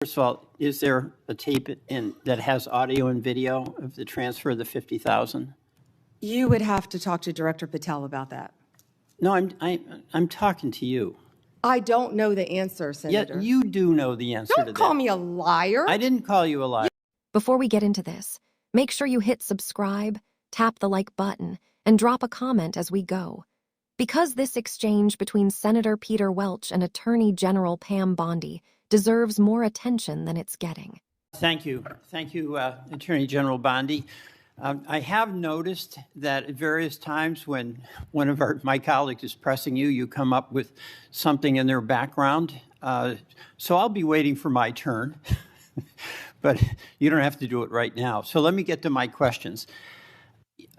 first of all, is there a tape that has audio and video of the transfer of the 50,000? You would have to talk to Director Patel about that. No, I'm talking to you. I don't know the answer, Senator. Yet you do know the answer to that. Don't call me a liar. I didn't call you a liar. Before we get into this, make sure you hit subscribe, tap the like button, and drop a comment as we go. Because this exchange between Senator Peter Welch and Attorney General Pam Bondi deserves more attention than it's getting. Thank you. Thank you, Attorney General Bondi. I have noticed that at various times when one of my colleagues is pressing you, you come up with something in their background. So I'll be waiting for my turn, but you don't have to do it right now. So let me get to my questions.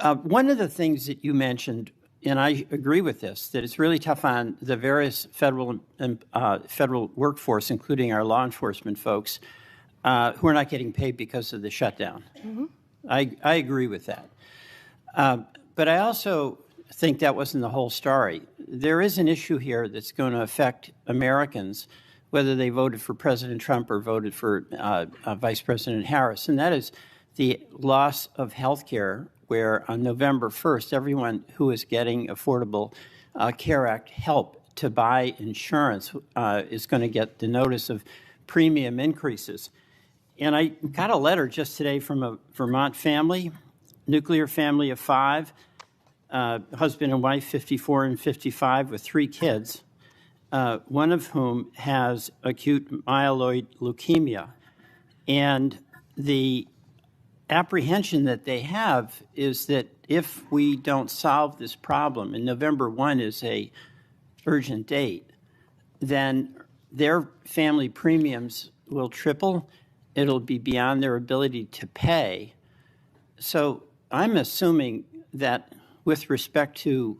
One of the things that you mentioned, and I agree with this, that it's really tough on the various federal workforce, including our law enforcement folks, who are not getting paid because of the shutdown. Mm-hmm. I agree with that. But I also think that wasn't the whole story. There is an issue here that's going to affect Americans, whether they voted for President Trump or voted for Vice President Harris, and that is the loss of health care, where on November 1st, everyone who is getting Affordable Care Act help to buy insurance is going to get the notice of premium increases. And I got a letter just today from a Vermont family, nuclear family of 5, husband and wife, 54 and 55, with 3 kids, one of whom has acute myeloid leukemia. And the apprehension that they have is that if we don't solve this problem, and November 1 is a urgent date, then their family premiums will triple. It'll be beyond their ability to pay. So I'm assuming that with respect to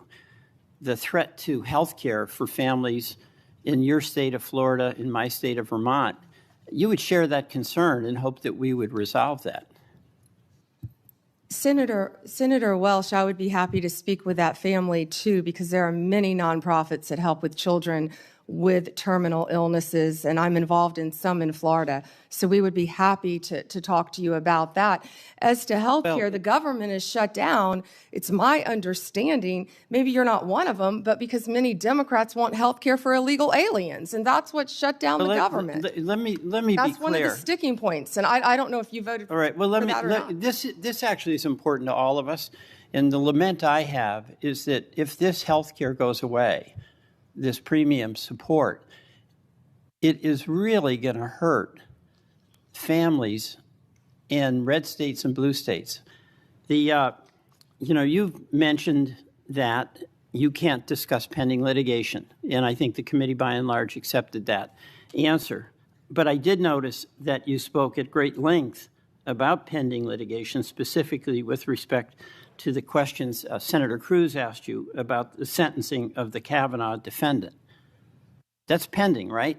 the threat to health care for families in your state of Florida, in my state of Vermont, you would share that concern and hope that we would resolve that. Senator Welch, I would be happy to speak with that family too, because there are many nonprofits that help with children with terminal illnesses, and I'm involved in some in Florida. So we would be happy to talk to you about that. As to health care, the government is shut down. It's my understanding, maybe you're not one of them, but because many Democrats want health care for illegal aliens, and that's what shut down the government. Let me be clear. That's one of the sticking points, and I don't know if you voted for that or not. This actually is important to all of us, and the lament I have is that if this health care goes away, this premium support, it is really going to hurt families in red states and blue states. You've mentioned that you can't discuss pending litigation, and I think the committee by and large accepted that answer. But I did notice that you spoke at great length about pending litigation, specifically with respect to the questions Senator Cruz asked you about the sentencing of the Kavanaugh defendant. That's pending, right?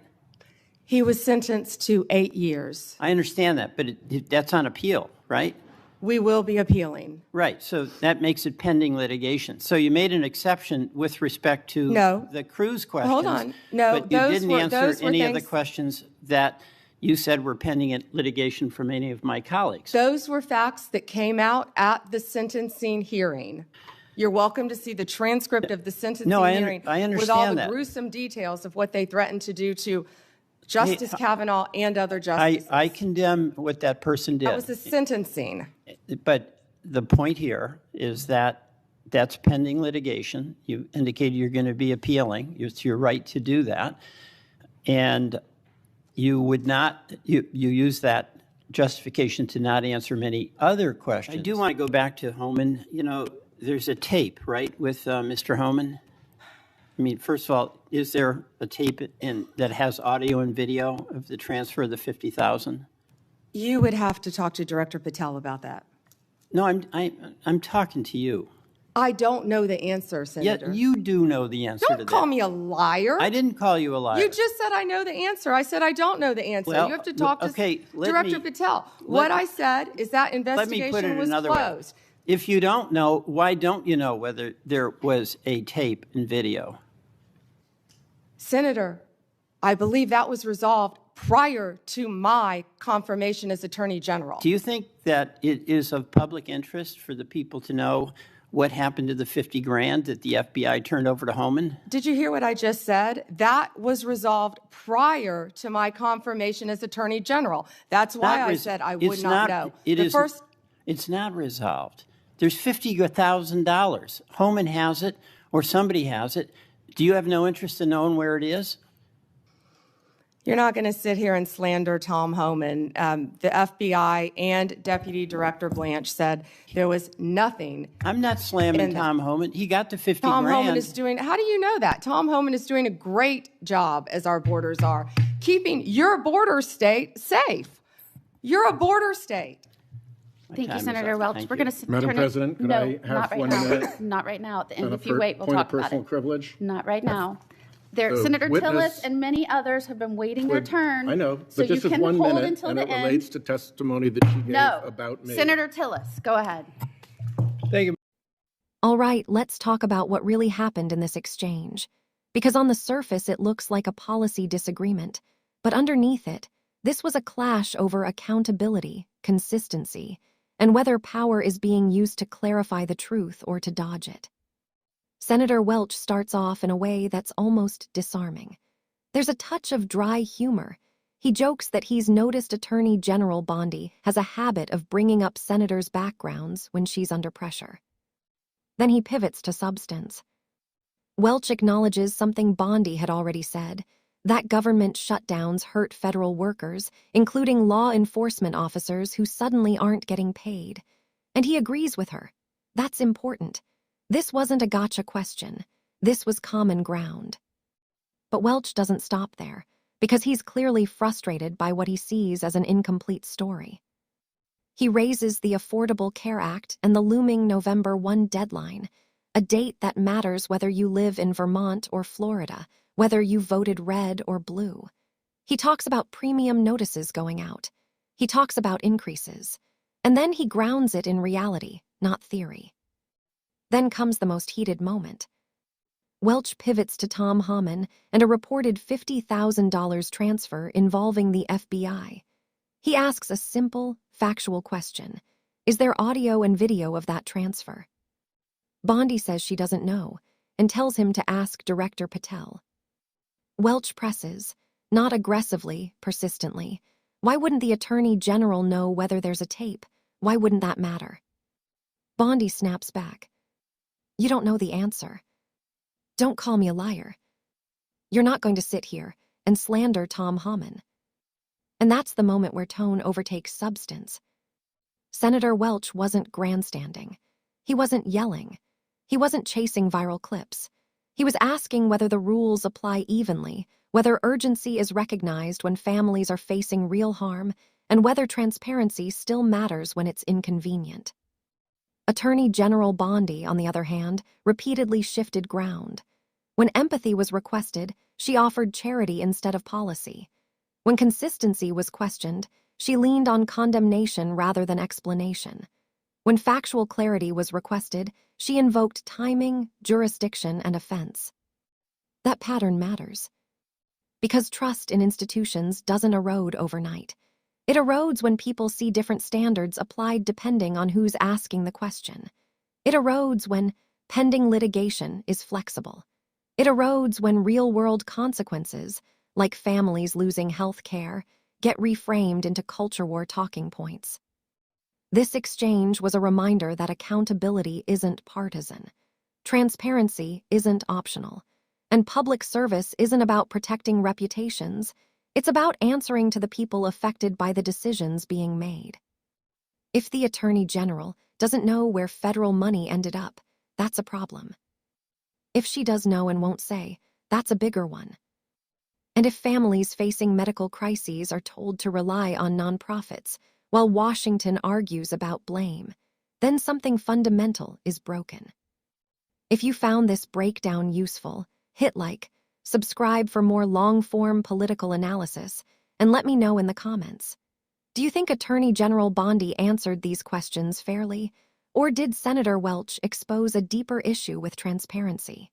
He was sentenced to 8 years. I understand that, but that's on appeal, right? We will be appealing. Right, so that makes it pending litigation. So you made an exception with respect to the Cruz questions. Hold on. No, but you didn't answer any of the questions that you said were pending litigation from any of my colleagues. Those were facts that came out at the sentencing hearing. You're welcome to see the transcript of the sentencing hearing I understand with all the that. gruesome details of what they threatened to do to Justice Kavanaugh and other justices. I condemn what that person did. That was the sentencing. But the point here is that that's pending litigation. You indicated you're going to be appealing. It's your right to do that. And you would not, you use that justification to not answer many other questions. I do want to go back to Homan. You know, there's a tape, right, with Mr. Homan? I mean, first of all, is there a tape that has audio and video of the transfer of the 50,000? You would have to talk to Director Patel about that. No, I'm talking to you. I don't know the answer, Senator. Yet you do know the answer to that. Don't call me a liar. I didn't call you a liar. You just said I know the answer. I said I don't know the answer. Well, you have to talk to Director Patel. What I said is that investigation was closed. If you don't know, why don't you know whether there was a tape and video? Senator, I believe that was resolved prior to my confirmation as Attorney General. Do you think that it is of public interest for the people to know what happened to the 50 grand that the FBI turned over to Homan? Did you hear what I just said? That was resolved prior to my confirmation as Attorney General. That's why I said I would not know. It's not resolved. There's $50,000. Homan has it, or somebody has it. Do you have no interest in knowing where it is? You're not going to sit here and slander Tom Homan. The FBI and Deputy Director Blanche said there was nothing. I'm not slamming Tom Homan. He got the 50 Tom grand. Homan is doing, how do you know that? Tom Homan is doing a great job, as our borders are, keeping your border state safe. You're a border state. Thank you, Senator Welch. We're going to Madam President, could I have 1 minute? Not right now. And if you wait, we'll talk about personal it. privilege? Not right now. The Senator witness Tillis and many others have been waiting their turn. I know, so but this you is can 1 hold minute, until and the it end. relates to testimony that she gave about me. Senator Tillis, go ahead. Thank you. All right, let's talk about what really happened in this exchange. Because on the surface, it looks like a policy disagreement. But underneath it, this was a clash over accountability, consistency, and whether power is being used to clarify the truth or to dodge it. Senator Welch starts off in a way that's almost disarming. There's a touch of dry humor. He jokes that he's noticed Attorney General Bondi has a habit of bringing up senators' backgrounds when she's under pressure. Then he pivots to substance. Welch acknowledges something Bondi had already said, that government shutdowns hurt federal workers, including law enforcement officers who suddenly aren't getting paid. And he agrees with her. That's important. This wasn't a gotcha question. This was common ground. But Welch doesn't stop there, because he's clearly frustrated by what he sees as an incomplete story. He raises the Affordable Care Act and the looming November 1 deadline, a date that matters whether you live in Vermont or Florida, whether you voted red or blue. He talks about premium notices going out. He talks about increases. And then he grounds it in reality, not theory. Then comes the most heated moment. Welch pivots to Tom Homan and a reported $50,000 transfer involving the FBI. He asks a simple, factual question. Is there audio and video of that transfer? Bondi says she doesn't know and tells him to ask Director Patel. Welch presses, not aggressively, persistently. Why wouldn't the Attorney General know whether there's a tape? Why wouldn't that matter? Bondi snaps back. You don't know the answer. Don't call me a liar. You're not going to sit here and slander Tom Homan. And that's the moment where tone overtakes substance. Senator Welch wasn't grandstanding. He wasn't yelling. He wasn't chasing viral clips. He was asking whether the rules apply evenly, whether urgency is recognized when families are facing real harm, and whether transparency still matters when it's inconvenient. Attorney General Bondi, on the other hand, repeatedly shifted ground. When empathy was requested, she offered charity instead of policy. When consistency was questioned, she leaned on condemnation rather than explanation. When factual clarity was requested, she invoked timing, jurisdiction, and offense. That pattern matters. Because trust in institutions doesn't erode overnight. It erodes when people see different standards applied depending on who's asking the question. It erodes when pending litigation is flexible. It erodes when real-world consequences, like families losing health care, get reframed into culture war talking points. This exchange was a reminder that accountability isn't partisan. Transparency isn't optional. And public service isn't about protecting reputations. It's about answering to the people affected by the decisions being made. If the Attorney General doesn't know where federal money ended up, that's a problem. If she does know and won't say, that's a bigger one. And if families facing medical crises are told to rely on nonprofits while Washington argues about blame, then something fundamental is broken. If you found this breakdown useful, hit like, subscribe for more long-form political analysis, and let me know in the comments. Do you think Attorney General Bondi answered these questions fairly, or did Senator Welch expose a deeper issue with transparency?